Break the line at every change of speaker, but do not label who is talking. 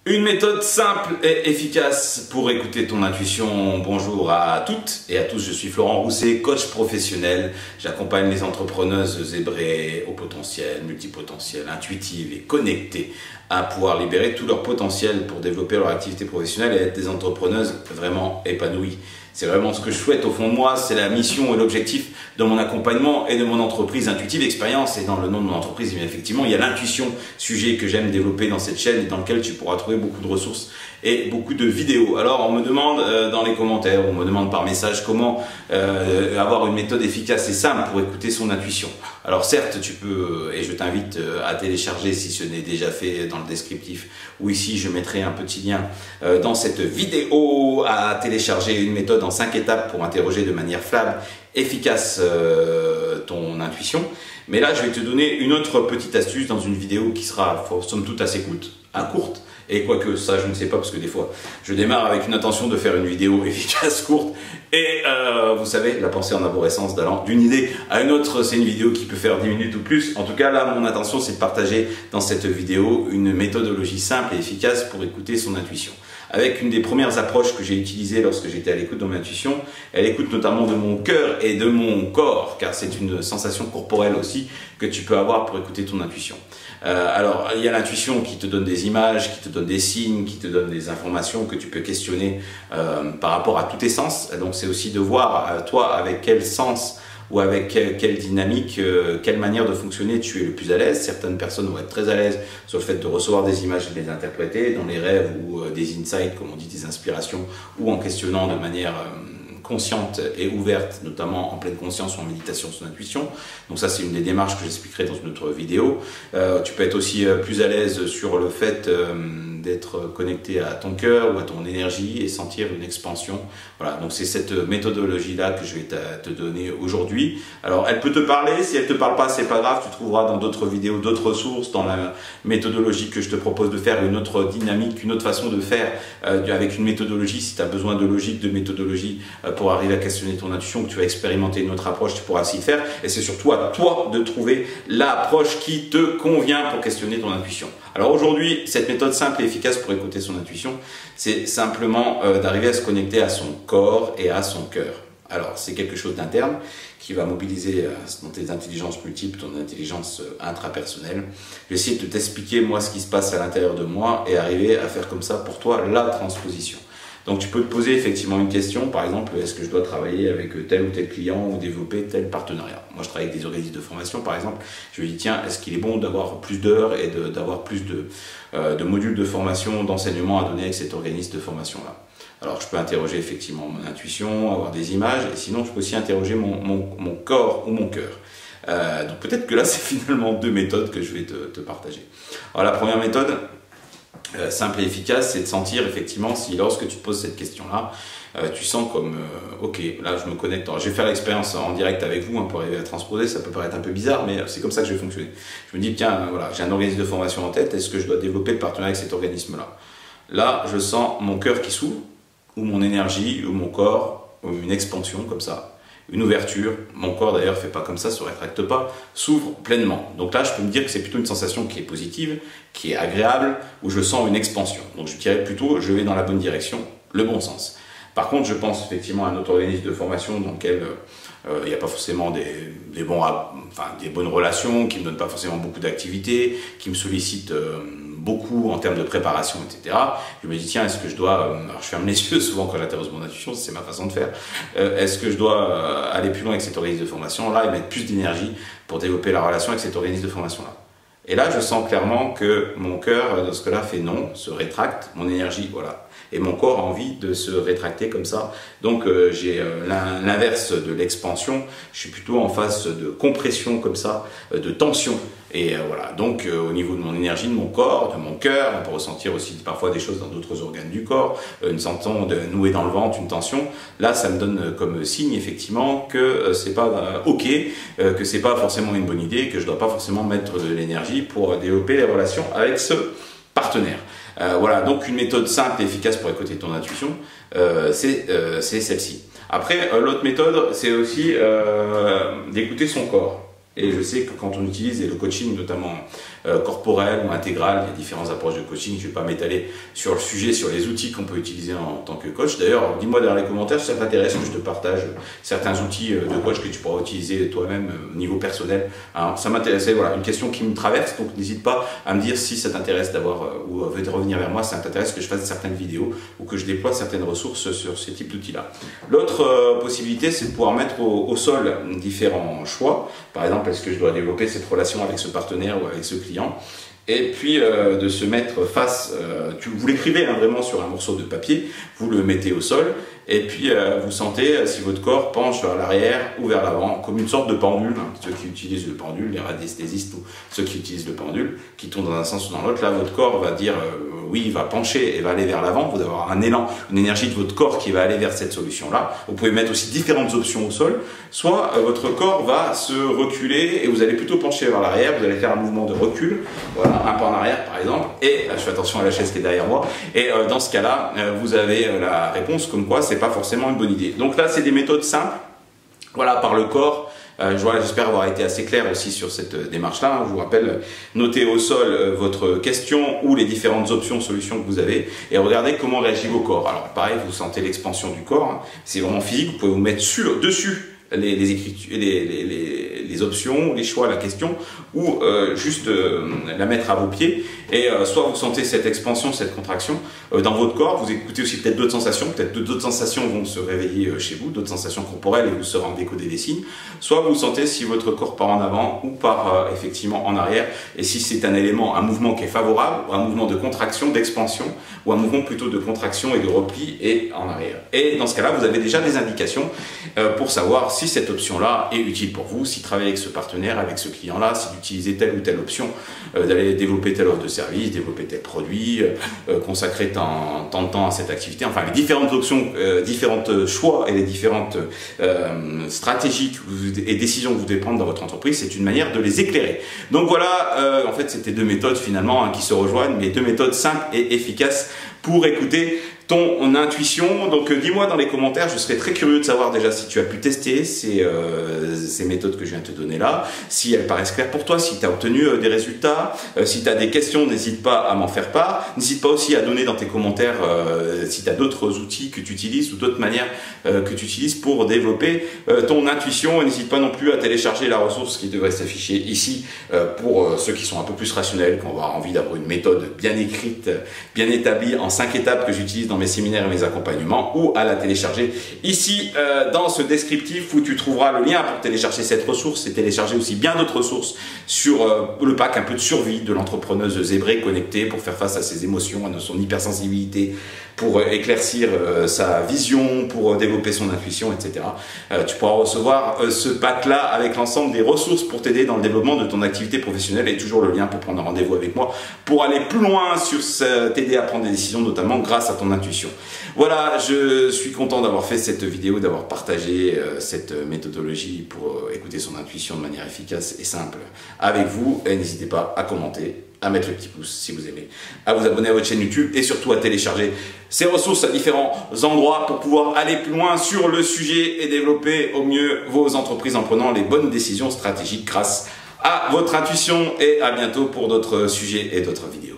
Une méthode simple et efficace pour écouter ton intuition. Bonjour à toutes et à tous, je suis Florent Rousset, coach professionnel. J'accompagne les entrepreneuses zébrées au potentiel, multipotentiel, intuitives et connectées à pouvoir libérer tout leur potentiel pour développer leur activité professionnelle et être des entrepreneuses vraiment épanouies. C'est vraiment ce que je souhaite au fond de moi, c'est la mission et l'objectif de mon accompagnement et de mon entreprise Intuitive Expérience. Et dans le nom de mon entreprise, bien effectivement, il y a l'intuition, sujet que j'aime développer dans cette chaîne et dans lequel tu pourras trouver beaucoup de ressources et beaucoup de vidéos. Alors on me demande dans les commentaires, on me demande par message comment avoir une méthode efficace et simple pour écouter son intuition. Alors certes, tu peux, et je t'invite à télécharger si ce n'est déjà fait dans le descriptif, ou ici je mettrai un petit lien dans cette vidéo à télécharger une méthode en 5 étapes pour interroger de manière fiable, efficace ton intuition. Mais là, je vais te donner une autre petite astuce dans une vidéo qui sera somme toute assez courte. Et quoique ça, je ne sais pas, parce que des fois, je démarre avec une intention de faire une vidéo efficace, courte. Et vous savez, la pensée en arborescence d'allant d'une idée à une autre, c'est une vidéo qui peut faire 10 minutes ou plus. En tout cas, là, mon intention, c'est de partager dans cette vidéo une méthodologie simple et efficace pour écouter son intuition. Avec une des premières approches que j'ai utilisées lorsque j'étais à l'écoute de mon intuition, elle écoute notamment de mon cœur et de mon corps, car c'est une sensation corporelle aussi que tu peux avoir pour écouter ton intuition. Alors, il y a l'intuition qui te donne des images, qui te donne des signes, qui te donne des informations que tu peux questionner par rapport à tous tes sens. Donc, c'est aussi de voir, toi, avec quel sens ou avec quelle dynamique, quelle manière de fonctionner tu es le plus à l'aise. Certaines personnes vont être très à l'aise sur le fait de recevoir des images et de les interpréter dans les rêves ou des insights, comme on dit, des inspirations, ou en questionnant de manière consciente et ouverte, notamment en pleine conscience ou en méditation son intuition. Donc ça, c'est une des démarches que j'expliquerai dans une autre vidéo. Tu peux être aussi plus à l'aise sur le fait d'être connecté à ton cœur ou à ton énergie et sentir une expansion. Voilà, donc c'est cette méthodologie-là que je vais te donner aujourd'hui. Alors, elle peut te parler, si elle te parle pas, c'est pas grave, tu trouveras dans d'autres vidéos, d'autres ressources, dans la méthodologie que je te propose de faire, une autre dynamique, une autre façon de faire avec une méthodologie. Si tu as besoin de logique, de méthodologie pour arriver à questionner ton intuition, que tu vas expérimenter une autre approche, tu pourras s'y faire. Et c'est surtout à toi de trouver l'approche qui te convient pour questionner ton intuition. Alors aujourd'hui, cette méthode simple et efficace pour écouter son intuition, c'est simplement d'arriver à se connecter à son corps et à son cœur. Alors, c'est quelque chose d'interne qui va mobiliser dans tes intelligences multiples, ton intelligence intrapersonnelle. Je vais essayer de t'expliquer, moi, ce qui se passe à l'intérieur de moi et arriver à faire comme ça pour toi la transposition. Donc, tu peux te poser effectivement une question, par exemple, est-ce que je dois travailler avec tel ou tel client ou développer tel partenariat? Moi, je travaille avec des organismes de formation, par exemple. Je me dis, tiens, est-ce qu'il est bon d'avoir plus d'heures et d'avoir plus de modules de formation, d'enseignement à donner avec cet organisme de formation-là? Alors, je peux interroger effectivement mon intuition, avoir des images, et sinon, je peux aussi interroger mon corps ou mon cœur. Donc, peut-être que là, c'est finalement deux méthodes que je vais te partager. Alors, la première méthode, simple et efficace, c'est de sentir effectivement si lorsque tu te poses cette question-là, tu sens comme ok, là je me connecte. Alors, je vais faire l'expérience en direct avec vous pour arriver à transposer, ça peut paraître un peu bizarre, mais c'est comme ça que je vais fonctionner. Je me dis, tiens, voilà, j'ai un organisme de formation en tête, est-ce que je dois développer le partenariat avec cet organisme-là? Là, je sens mon cœur qui s'ouvre, ou mon énergie, ou mon corps, ou une expansion comme ça. Une ouverture, mon corps d'ailleurs fait pas comme ça, se rétracte pas, s'ouvre pleinement. Donc là, je peux me dire que c'est plutôt une sensation qui est positive, qui est agréable, où je sens une expansion. Donc je dirais plutôt, je vais dans la bonne direction, le bon sens. Par contre, je pense effectivement à un autre organisme de formation dans lequel il n'y a pas forcément des bonnes relations, qui ne me donnent pas forcément beaucoup d'activités, qui me sollicitent beaucoup en termes de préparation, etc. Je me dis, tiens, est-ce que je dois, alors je ferme les yeux souvent quand j'interroge mon intuition, c'est ma façon de faire, est-ce que je dois aller plus loin avec cet organisme de formation-là et mettre plus d'énergie pour développer la relation avec cet organisme de formation-là? Et là, je sens clairement que mon cœur, dans ce cas-là, fait non, se rétracte, mon énergie, voilà. Et mon corps a envie de se rétracter comme ça. Donc, j'ai l'inverse de l'expansion. Je suis plutôt en phase de compression comme ça, de tension. Et voilà, donc au niveau de mon énergie, de mon corps, de mon cœur, on peut ressentir aussi parfois des choses dans d'autres organes du corps, une sensation de nouer dans le ventre, une tension. Là, ça me donne comme signe effectivement que c'est pas ok, que c'est pas forcément une bonne idée, que je dois pas forcément mettre de l'énergie pour développer les relations avec ce partenaire. Voilà, donc une méthode simple et efficace pour écouter ton intuition, c'est celle-ci. Après, l'autre méthode, c'est aussi d'écouter son corps. Et je sais que quand on utilise, et le coaching notamment corporelle ou intégrale. Il y a différentes approches de coaching. Je ne vais pas m'étaler sur le sujet, sur les outils qu'on peut utiliser en tant que coach. D'ailleurs, dis-moi dans les commentaires si ça t'intéresse que je te partage certains outils de coach que tu pourras utiliser toi-même au niveau personnel. Alors, ça m'intéressait, voilà, une question qui me traverse, donc n'hésite pas à me dire si ça t'intéresse d'avoir ou de revenir vers moi, si ça t'intéresse que je fasse certaines vidéos ou que je déploie certaines ressources sur ce type d'outils-là. L'autre possibilité, c'est de pouvoir mettre au sol différents choix. Par exemple, est-ce que je dois développer cette relation avec ce partenaire ou avec ce client? Et puis de se mettre face, vous l'écrivez vraiment sur un morceau de papier, vous le mettez au sol, et puis vous sentez si votre corps penche vers l'arrière ou vers l'avant, comme une sorte de pendule. Ceux qui utilisent le pendule, les radiesthésistes ou ceux qui utilisent le pendule, qui tournent dans un sens ou dans l'autre, là votre corps va dire oui, il va pencher et va aller vers l'avant, vous allez avoir un élan, une énergie de votre corps qui va aller vers cette solution-là. Vous pouvez mettre aussi différentes options au sol, soit votre corps va se reculer et vous allez plutôt pencher vers l'arrière, vous allez faire un mouvement de recul, voilà, un pas en arrière par exemple, et je fais attention à la chaise qui est derrière moi, et dans ce cas-là, vous avez la réponse comme quoi c'est pas forcément une bonne idée. Donc là, c'est des méthodes simples, voilà, par le corps. J'espère avoir été assez clair aussi sur cette démarche-là. Je vous rappelle, notez au sol votre question ou les différentes options, solutions que vous avez et regardez comment réagit vos corps. Alors pareil, vous sentez l'expansion du corps, hein. C'est vraiment physique, vous pouvez vous mettre dessus les options, les choix, la question, ou juste la mettre à vos pieds, et soit vous sentez cette expansion, cette contraction dans votre corps, vous écoutez aussi peut-être d'autres sensations, vont se réveiller chez vous, d'autres sensations corporelles, et vous saurez en décoder des signes, soit vous sentez si votre corps part en avant ou part effectivement en arrière, et si c'est un élément, un mouvement qui est favorable, ou un mouvement de contraction, d'expansion, ou un mouvement plutôt de contraction et de repli et en arrière. Et dans ce cas-là, vous avez déjà des indications pour savoir si cette option-là est utile pour vous, si travailler avec ce partenaire, avec ce client-là, si d'utiliser telle ou telle option, d'aller développer telle offre de service, développer tel produit, consacrer tant de temps à cette activité, enfin les différentes options, différents choix et les différentes stratégies et décisions que vous devez prendre dans votre entreprise, c'est une manière de les éclairer. Donc voilà, en fait c'était deux méthodes finalement qui se rejoignent, mais deux méthodes simples et efficaces pour écouter ton intuition. Donc dis-moi dans les commentaires, je serais très curieux de savoir déjà si tu as pu tester ces méthodes que je viens de te donner là, si elles paraissent claires pour toi, si tu as obtenu des résultats, si tu as des questions, n'hésite pas à m'en faire part, n'hésite pas aussi à donner dans tes commentaires si tu as d'autres outils que tu utilises ou d'autres manières que tu utilises pour développer ton intuition, et n'hésite pas non plus à télécharger la ressource qui devrait s'afficher ici pour ceux qui sont un peu plus rationnels, qui ont envie d'avoir une méthode bien écrite, bien établie en 5 étapes que j'utilise dans mes séminaires et mes accompagnements, ou à la télécharger ici dans ce descriptif où tu trouveras le lien pour télécharger cette ressource et télécharger aussi bien d'autres ressources sur le pack un peu de survie de l'entrepreneuse zébrée connectée pour faire face à ses émotions, à son hypersensibilité, pour éclaircir sa vision, pour développer son intuition, etc. Tu pourras recevoir ce pack-là avec l'ensemble des ressources pour t'aider dans le développement de ton activité professionnelle, et toujours le lien pour prendre un rendez-vous avec moi pour aller plus loin sur t'aider à prendre des décisions, notamment grâce à ton intuition. Voilà, je suis content d'avoir fait cette vidéo, d'avoir partagé cette méthodologie pour écouter son intuition de manière efficace et simple avec vous, et n'hésitez pas à commenter, à mettre le petit pouce si vous aimez, à vous abonner à votre chaîne YouTube et surtout à télécharger ces ressources à différents endroits pour pouvoir aller plus loin sur le sujet et développer au mieux vos entreprises en prenant les bonnes décisions stratégiques grâce à votre intuition. Et à bientôt pour d'autres sujets et d'autres vidéos.